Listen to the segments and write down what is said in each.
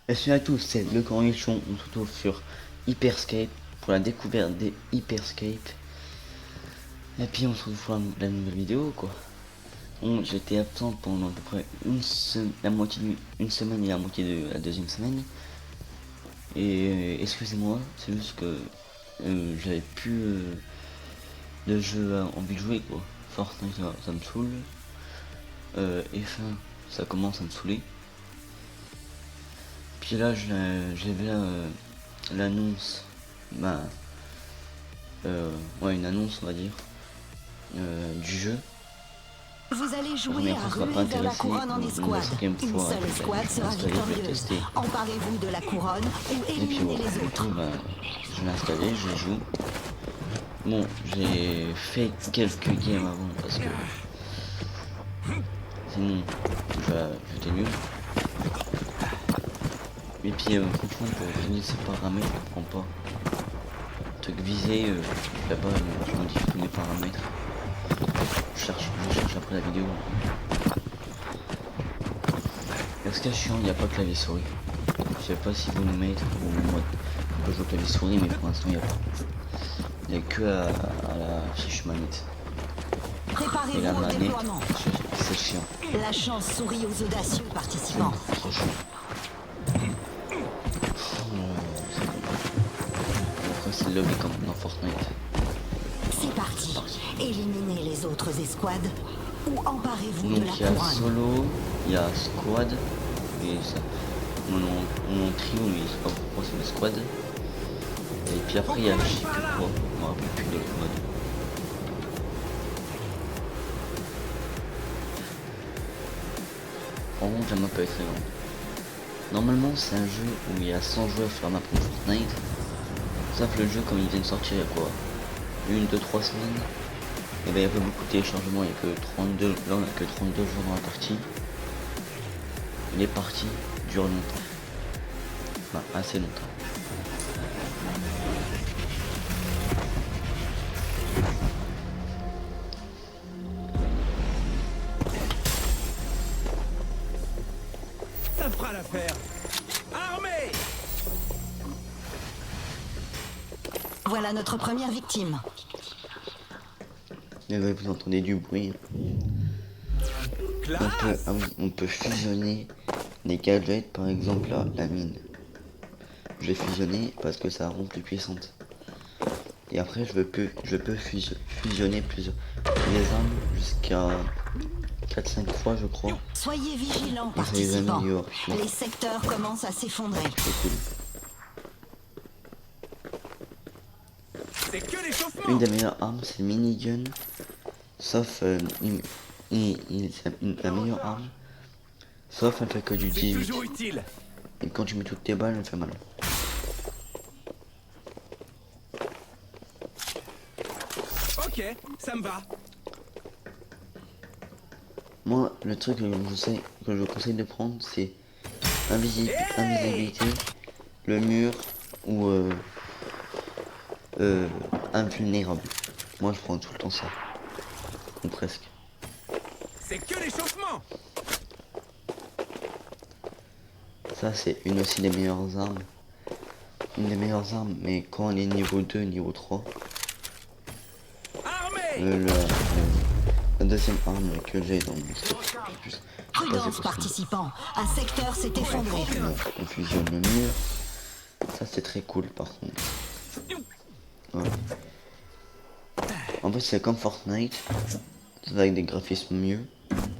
Et salut à tous, c'est le Grand Michon, on se retrouve sur Hyperscape pour la découverte des Hyperscape. Et puis on se retrouve pour la nouvelle vidéo quoi. Bon, j'étais absent pendant à peu près une semaine et la moitié de la deuxième semaine. Et excusez-moi, c'est juste que j'avais plus de jeu envie de jouer quoi. Fortnite ça me saoule. F1 ça commence à me saouler. Puis là j'ai vu l'annonce, ouais, une annonce on va dire du jeu. Vous allez La jouer première à fois ça m'a pas relever vers la intéressé, couronne en donc la escouade. cinquième Une fois seule escouade sera je l'ai victorieuse. testé. Emparez-vous de la couronne ou Et puis éliminez voilà, les du autres. coup je l'ai installé, je joue. Bon, j'ai fait quelques games avant parce que sinon j'étais nul. Et puis franchement pour finir ces paramètres je comprends pas. Truc visé, là-bas je modifie tous mes paramètres. Je cherche après la vidéo. Et ce qui est chiant, il n'y a pas clavier souris. Je sais pas si vous le mettez ou moi on peut jouer au clavier souris mais pour l'instant il n'y a pas. Il n'y a que à la fiche manette. Et Préparez-vous la au manette, déploiement. c'est chiant. La chance sourit aux audacieux participants. C'est trop chiant. Après c'est lobby comme dans Fortnite. C'est parti. Éliminez les autres escouades ou emparez-vous de Donc la il y a couronne. solo, il y a squad, et ça, on est en trio mais je sais pas pourquoi c'est le squad. Et puis après il y a je sais plus quoi, je me rappelle plus de l'autre mode. Par contre la map est très grande. Normalement c'est un jeu où il y a 100 joueurs sur la map pour Fortnite. Sauf le jeu comme il vient de sortir il y a quoi, 1, 2, 3 semaines. Et ben il y a pas beaucoup de téléchargements, il n'y a que 32, là on a que 32 jours dans la partie. Les parties durent longtemps. Enfin, assez longtemps. Ça fera l'affaire. Armée! Voilà notre première victime. Et ouais, vous entendez du bruit. Classe! On peut fusionner les gadgets, par exemple la mine. Je vais fusionner parce que ça rend plus puissante. Et après je peux fusionner les armes jusqu'à 4-5 fois je crois. Soyez vigilants Et ça les participants. améliore. Bon, Les secteurs commencent à s'effondrer. c'est cool. C'est que Une l'échauffement! des meilleures armes c'est le minigun. Sauf la meilleure arme. Sauf elle fait que du C'est 18. toujours utile! Et quand tu mets toutes tes balles elle fait mal. Ok, ça me va. Moi, le truc que je vous conseille de prendre, c'est invisibilité, le mur ou invulnérable. Moi, je prends tout le temps ça, ou presque. C'est que l'échauffement! Ça, c'est une aussi des meilleures armes. Une des meilleures armes, mais quand on est niveau 2, niveau 3, Armée! la deuxième arme que j'ai dans mon stock. Je sais pas si Prudence c'est possible. participants. Un secteur s'est effondré. On fusionne le mur. Ça, c'est très cool par contre. Voilà. En fait, c'est comme Fortnite, c'est avec des graphismes mieux,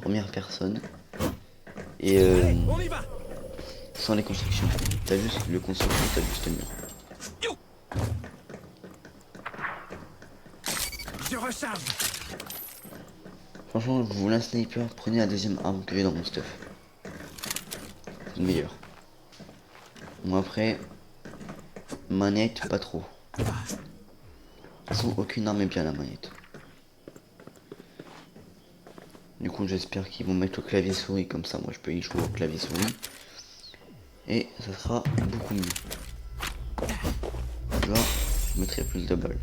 première personne, et On y va! sans les constructions. T'as juste le construction, t'as juste le mur. Je recharge! Franchement, vous voulez un sniper, prenez la deuxième arme que j'ai dans mon stuff. C'est le meilleur. Moi après, manette, pas trop. De toute façon, aucune arme est bien la manette. Du coup, j'espère qu'ils vont mettre le clavier souris comme ça. Moi, je peux y jouer au clavier souris. Et ça sera beaucoup mieux. Là, je mettrai plus de balles.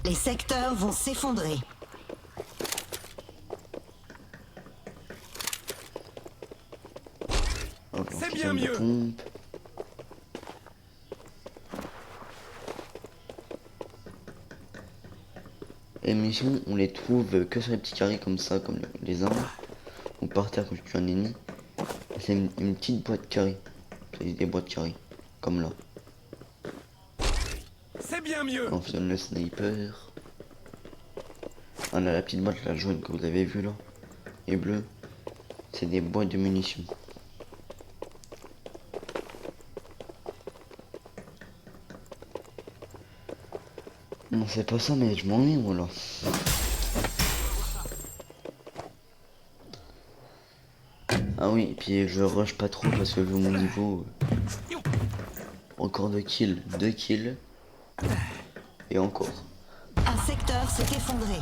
Les secteurs vont s'effondrer. Hop, C'est on bien fait une mieux. pompe. Les missions, on les trouve que sur les petits carrés comme ça, comme les armes. Ou par terre quand je tue un ennemi. C'est une petite boîte carrée. C'est des boîtes carrées. Comme là. C'est bien mieux. On fait le sniper. On a la petite boîte, la jaune que vous avez vue là. Et bleue. C'est des boîtes de munitions. Non, c'est pas ça, mais je m'ennuie, voilà. Ah oui, et puis je rush pas trop parce que vu mon niveau. Encore 2 kills. 2 kills. Et encore. Un secteur s'est effondré.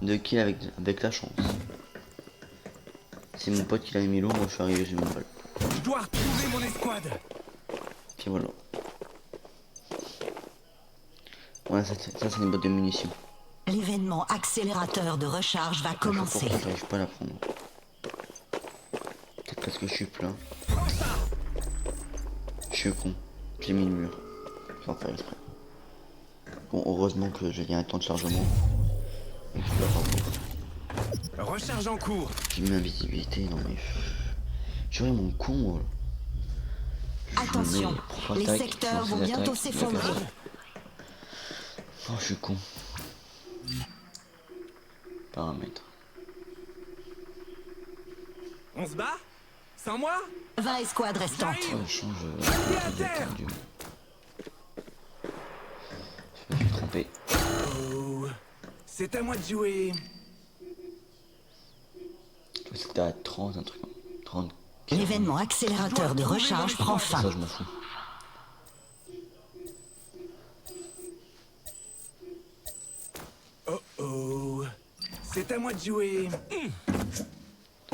2 kills avec la chance. C'est mon pote qui l'a mis l'eau, moi je suis arrivé, j'ai mis une balle. Je dois retrouver mon escouade. Puis voilà. Voilà, ça c'est une boîte de munitions. L'événement accélérateur de recharge va commencer. Pourquoi j'arrive pas à la prendre. Peut-être parce que je suis plein. Je suis con. J'ai mis le mur. Sans faire exprès. Bon, heureusement que j'ai un temps de chargement. Et que je peux avoir. Recharge en cours. J'ai mis invisibilité, non mais. Je suis vraiment con, moi. Attention, les secteurs vont bientôt s'effondrer. Oh, je suis con. Paramètres. On se bat? Sans moi? 20 escouades restantes. Oh, je change. Pied à terre. Je me suis trompé. Oh, c'est à moi de jouer. C'était à 30, un truc. 30. L'événement accélérateur de recharge prend fin. Ça, je m'en fous. Oh oh, c'est à moi de jouer.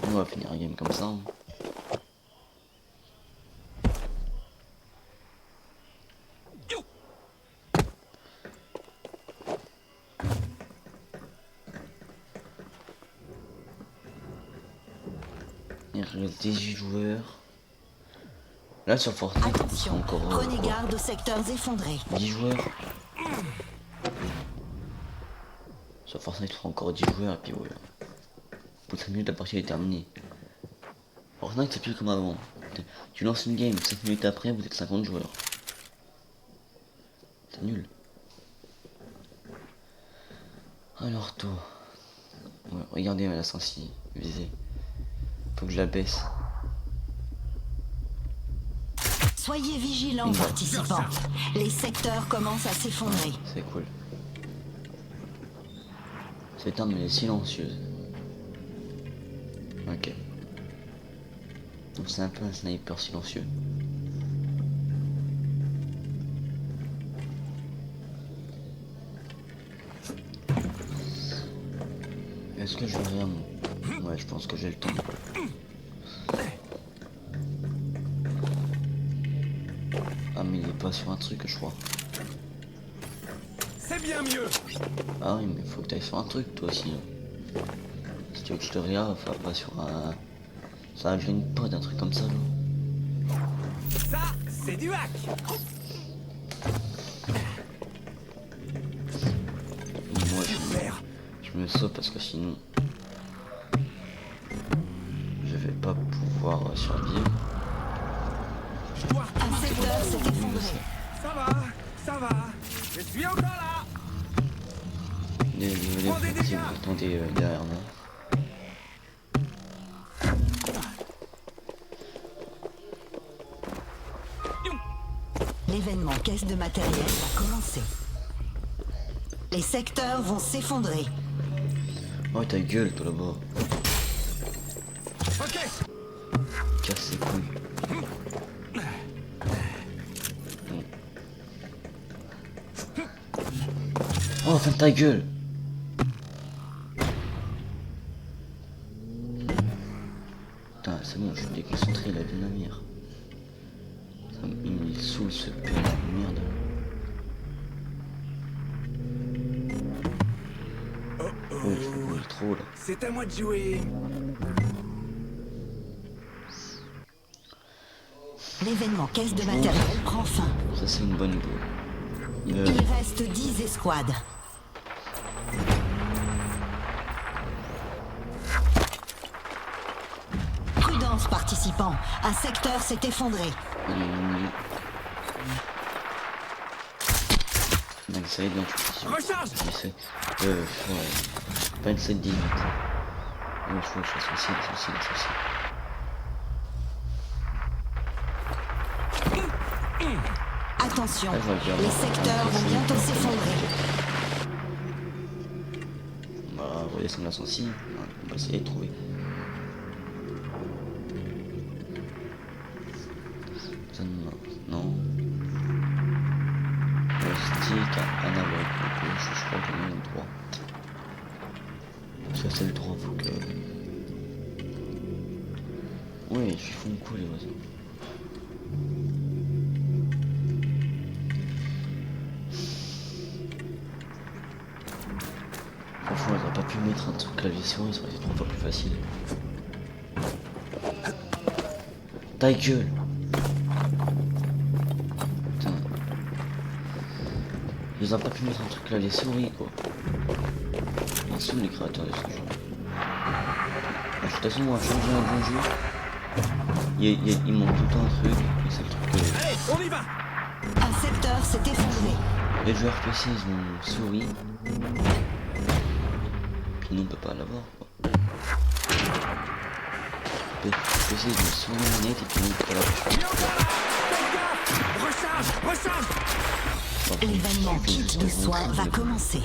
On va finir un game comme ça. Hein. Il reste 18 joueurs. Là sur Fortnite, on sera Attention, encore prenez garde aux secteurs effondrés. 10 joueurs. Sur Fortnite, on sera encore 10 joueurs et puis voilà. Pour 5 minutes, la partie est terminée. Fortnite, c'est plus comme avant. Tu lances une game, 5 minutes après, vous êtes 50 joueurs. C'est nul. Alors toi. Ouais, regardez la sensi, visez. Faut que je la baisse. Soyez vigilants, participants. Les secteurs commencent à s'effondrer. C'est cool. Cette arme elle est silencieuse. Ok. Donc c'est un peu un sniper silencieux. Est-ce que je vais mon... Ouais, je pense que j'ai le temps. Ah mais il est pas sur un truc je crois. C'est bien mieux. Ah oui mais faut que t'ailles sur un truc toi aussi. Si tu veux que je te regarde, enfin pas sur un... Ça a une pod, un truc comme ça là. Ça, c'est du hack. Moi Super. je me sauve parce que sinon... Je vais pas pouvoir survivre. Je dois Un secteur s'est effondré. Ça va. Je suis encore là. Désolé Prends des si dégâts. vous entendez derrière moi. L'événement caisse de matériel va commencer. Les secteurs vont s'effondrer. Oh ta gueule toi là-bas. Ok. Casse les couilles. Oh ferme ta gueule. Putain c'est bon je suis déconcentré la vie de ma mère. Ça me saoule ce père de merde. Oh il faut trop là. C'est à moi de jouer. L'événement caisse de matériel prend fin. Ça c'est une bonne nouvelle. Il reste 10 escouades. Prudence, participants. Un secteur s'est effondré. 27, 28, Recharge. 17, ouais, 27, 18. Ouais, je vois, ceci. Attention, Ah, je vois bien. les secteurs vont bientôt s'effondrer. On va redescendre la sensi. On va essayer de trouver. Ça, non. Le stick analogue. Donc, je crois qu'on est le droit. Parce que c'est le droit, faut que. Oui, ils font quoi les oiseaux? Franchement, ils auraient pas pu mettre un truc clavier souris, ça aurait été 3 fois plus facile. Ta gueule! Putain. Ils ont pas pu mettre un truc clavier souris quoi. Ils sont les créateurs de ce jeu. De toute façon, on va changer un bon jeu. Il manque tout le temps un truc, et c'est le truc que. Allez, on y va. Un secteur s'est effondré. Les joueurs PC ils ont souris. Puis nous on peut pas l'avoir quoi. Les PC ils ont souris manette et puis nous on peut pas l'avoir. Viens par là. Faites gaffe. Recharge. L'événement kit de soins va commencer.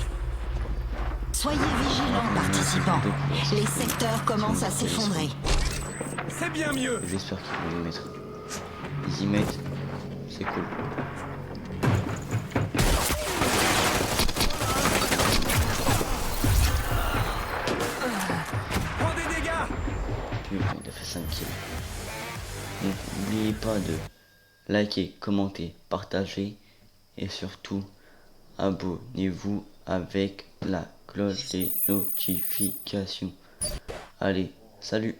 Soyez vigilants, participants. Les secteurs commencent à s'effondrer. C'est bien mieux. J'espère qu'ils vont y mettre. Ils y mettent. C'est cool. Prends des dégâts. Putain, il a fait 5 kills. Donc n'oubliez pas de liker, commenter, partager et surtout abonnez-vous avec la cloche des notifications. Allez, salut!